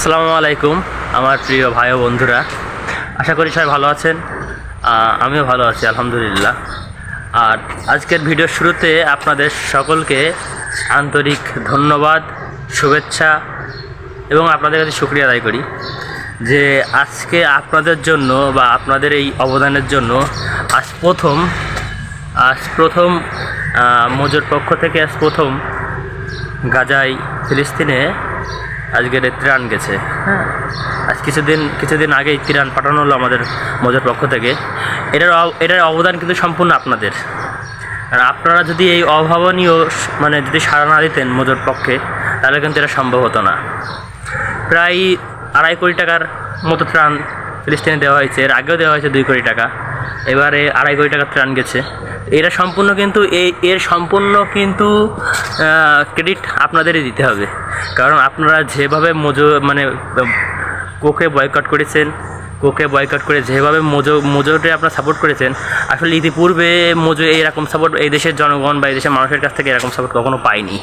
আসসালামু আলাইকুম আমার প্রিয় ভাই ও বন্ধুরা, আশা করি সবাই ভালো আছেন। আমিও ভালো আছি আলহামদুলিল্লাহ। আর আজকের ভিডিওর শুরুতে আপনাদের সকলকে আন্তরিক ধন্যবাদ, শুভেচ্ছা এবং আপনাদের কাছে শুকরিয়া আদায় করি যে আজকে আপনাদের জন্য বা আপনাদের এই অবদানের জন্য আজ প্রথম মজুর পক্ষ থেকে প্রথম গাজায় ফিলিস্তিনে আজকের ত্রাণ গেছে। হ্যাঁ, আজ কিছুদিন আগেই ত্রাণ পাঠানো হলো আমাদের মজুর পক্ষ থেকে। এটার অবদান কিন্তু সম্পূর্ণ আপনাদের। আর আপনারা যদি এই অভাবনীয় যদি সাড়া না দিতেন মজুর পক্ষে, তাহলে কিন্তু এটা সম্ভব হতো না। প্রায় 2.5 কোটি টাকার মতো ত্রাণ ফিলিস্তিনে দেওয়া হয়েছে, এর আগেও দেওয়া হয়েছে 2 কোটি টাকা, এবারে 2.5 কোটি টাকার ত্রাণ গেছে। এর সম্পূর্ণ কিন্তু ক্রেডিট আপনাদেরই দিতে হবে, কারণ আপনারা যেভাবে কোকে বয়কট করে যেভাবে মজুরে আপনারা সাপোর্ট করেছেন, আসলে ইতিপূর্বে এইরকম সাপোর্ট এই দেশের জনগণ বা এই দেশের মানুষের কাছ থেকে এরকম সাপোর্ট কখনো পায়নি।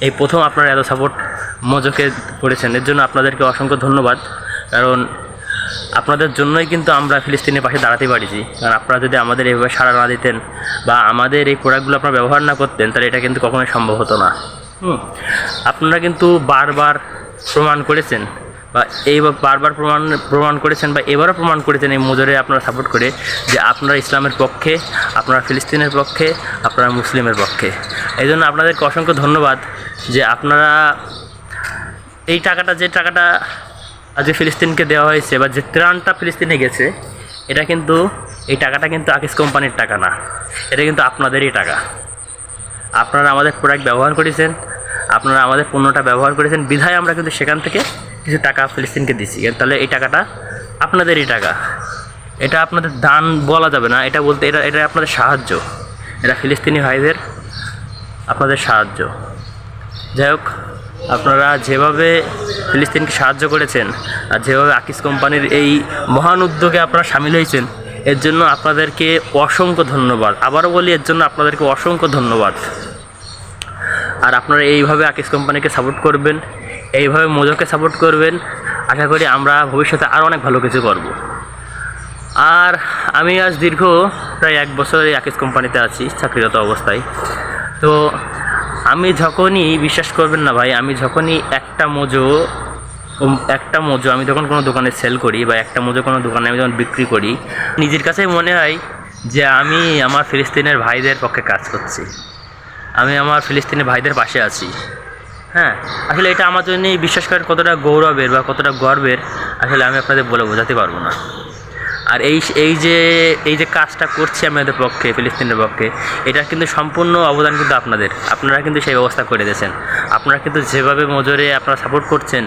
এই প্রথম আপনারা এত সাপোর্ট মজুকে করেছেন, এর জন্য আপনাদেরকে অসংখ্য ধন্যবাদ। কারণ আপনাদের জন্যই কিন্তু আমরা ফিলিস্তিনের পাশে দাঁড়াতে পারিছি। কারণ আপনারা যদি আমাদের এইভাবে সাড়া না দিতেন বা আমাদের এই প্রোডাক্টগুলো আপনারা ব্যবহার না করতেন, তাহলে এটা কিন্তু কখনোই সম্ভব হতো না। আপনারা কিন্তু বারবার প্রমাণ করেছেন বা এবারও প্রমাণ করেছেন এই মজুরে আপনারা সাপোর্ট করে যে আপনারা ইসলামের পক্ষে, আপনারা ফিলিস্তিনের পক্ষে, আপনারা মুসলিমের পক্ষে। এই জন্য আপনাদেরকে অসংখ্য ধন্যবাদ যে আপনারা যে টাকাটা আজকে ফিলিস্তিনকে দেওয়া হয়েছে বা যে ত্রাণটা ফিলিস্তিনে গেছে, এই টাকাটা কিন্তু আকিস কোম্পানির টাকা না, এটা কিন্তু আপনাদেরই টাকা। আপনারা আমাদের প্রোডাক্ট ব্যবহার করেছেন, আপনারা আমাদের পণ্যটা ব্যবহার করেছেন, বিধায় আমরা কিন্তু সেখান থেকে কিছু টাকা ফিলিস্তিনকে দিচ্ছি। তাহলে এই টাকাটা আপনাদেরই টাকা, এটা আপনাদের দান বলা যাবে না, এটা আপনাদের সাহায্য, এটা ফিলিস্তিনি ভাইদের আপনাদের সাহায্য। যাই হোক, আপনারা যেভাবে ফিলিস্তিনকে সাহায্য করেছেন আর যেভাবে আকিস কোম্পানির এই মহান উদ্যোগে আপনারা সামিল হয়েছেন, এর জন্য আপনাদেরকে অসংখ্য ধন্যবাদ। আবারও বলি, এর জন্য আপনাদেরকে অসংখ্য ধন্যবাদ। আর আপনারা এইভাবে আকিস কোম্পানিকে সাপোর্ট করবেন, এইভাবে মজুকে সাপোর্ট করবেন। আশা করি আমরা ভবিষ্যতে আরও অনেক ভালো কিছু করব। আর আমি আজ দীর্ঘ প্রায় 1 বছর এই আকিস কোম্পানিতে আছি চাকরিরত অবস্থায়। তো আমি যখনই, বিশ্বাস করবেন না ভাই, আমি যখনই একটা মোজো আমি যখন কোনো দোকানে সেল করি বা একটা মোজো কোনো দোকানে আমি যখন বিক্রি করি, নিজের কাছেই মনে হয় যে আমি আমার ফিলিস্তিনের ভাইদের পক্ষে কাজ করছি, আমি আমার ফিলিস্তিনের ভাইদের পাশে আছি। হ্যাঁ, আসলে এটা আমার জন্যই, বিশ্বাস করেন, কতটা গৌরবের বা কতটা গর্বের, আসলে আমি আপনাদের বলে বোঝাতে পারবো না। আর এই যে কাজটা করছি আমি এদের পক্ষে, ফিলিস্তিনের পক্ষে, এটা কিন্তু সম্পূর্ণ অবদান কিন্তু আপনারা কিন্তু সেই ব্যবস্থা করে দিয়েছেন। আপনারা কিন্তু যেভাবে মজুরে আপনারা সাপোর্ট করছেন,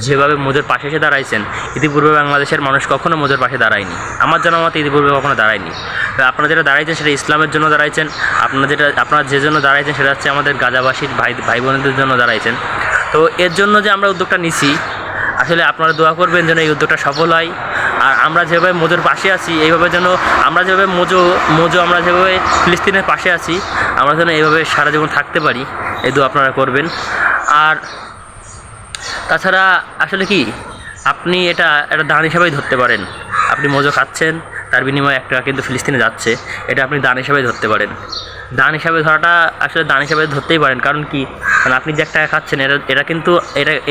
যেভাবে মজুর পাশে এসে দাঁড়াইছেন, ইতিপূর্বে বাংলাদেশের মানুষ কখনো মজুর পাশে দাঁড়ায়নি, আমার জানা মতে ইতিপূর্বে কখনো দাঁড়ায়নি। আপনারা যেটা দাঁড়াইছেন সেটা ইসলামের জন্য দাঁড়াইছেন। আপনারা যে জন্য দাঁড়াইছেন সেটা হচ্ছে আমাদের গাজাবাসীর ভাই বোনদের জন্য দাঁড়াইছেন। তো এর জন্য যে আমরা উদ্যোগটা নিছি, আসলে আপনারা দোয়া করবেন যেন এই উদ্যোগটা সফল হয়। আর আমরা যেভাবে মজুর পাশে আছি, এইভাবে যেন আমরা যেভাবে আমরা যেভাবে ফিলিস্তিনের পাশে আছি, আমরা যেন এইভাবে সারা জীবন থাকতে পারি, এই দোয়া আপনারা করবেন। আর তাছাড়া আসলে কি, আপনি এটা দান হিসাবেই ধরতে পারেন। আপনি মজু খাচ্ছেন, তার বিনিময়ে 1 টাকা কিন্তু ফিলিস্তিনে যাচ্ছে, এটা আপনি দান হিসাবে ধরতে পারেন। দান হিসাবে ধরতেই পারেন। কারণ কি, কারণ আপনি যে 1 টাকা খাচ্ছেন,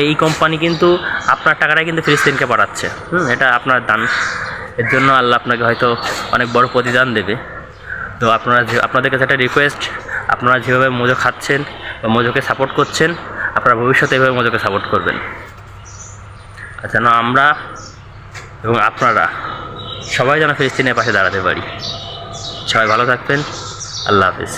এই কোম্পানি কিন্তু আপনার টাকাটাই কিন্তু ফিলিস্তিনকে পাঠাচ্ছে। এটা আপনার দান। এর জন্য আল্লাহ আপনাকে হয়তো অনেক বড় প্রতিদান দেবে। তো আপনাদের কাছে একটা রিকোয়েস্ট, আপনারা যেভাবে মজু খাচ্ছেন বা মজুকে সাপোর্ট করছেন, আপনারা ভবিষ্যতে এভাবে মজুকে সাপোর্ট করবেন। যেন আমরা এবং আপনারা সবাই যেন ফিলিস্তিনের পাশে দাঁড়াতে পারি। সবাই ভালো থাকবেন। আল্লাহ হাফিজ।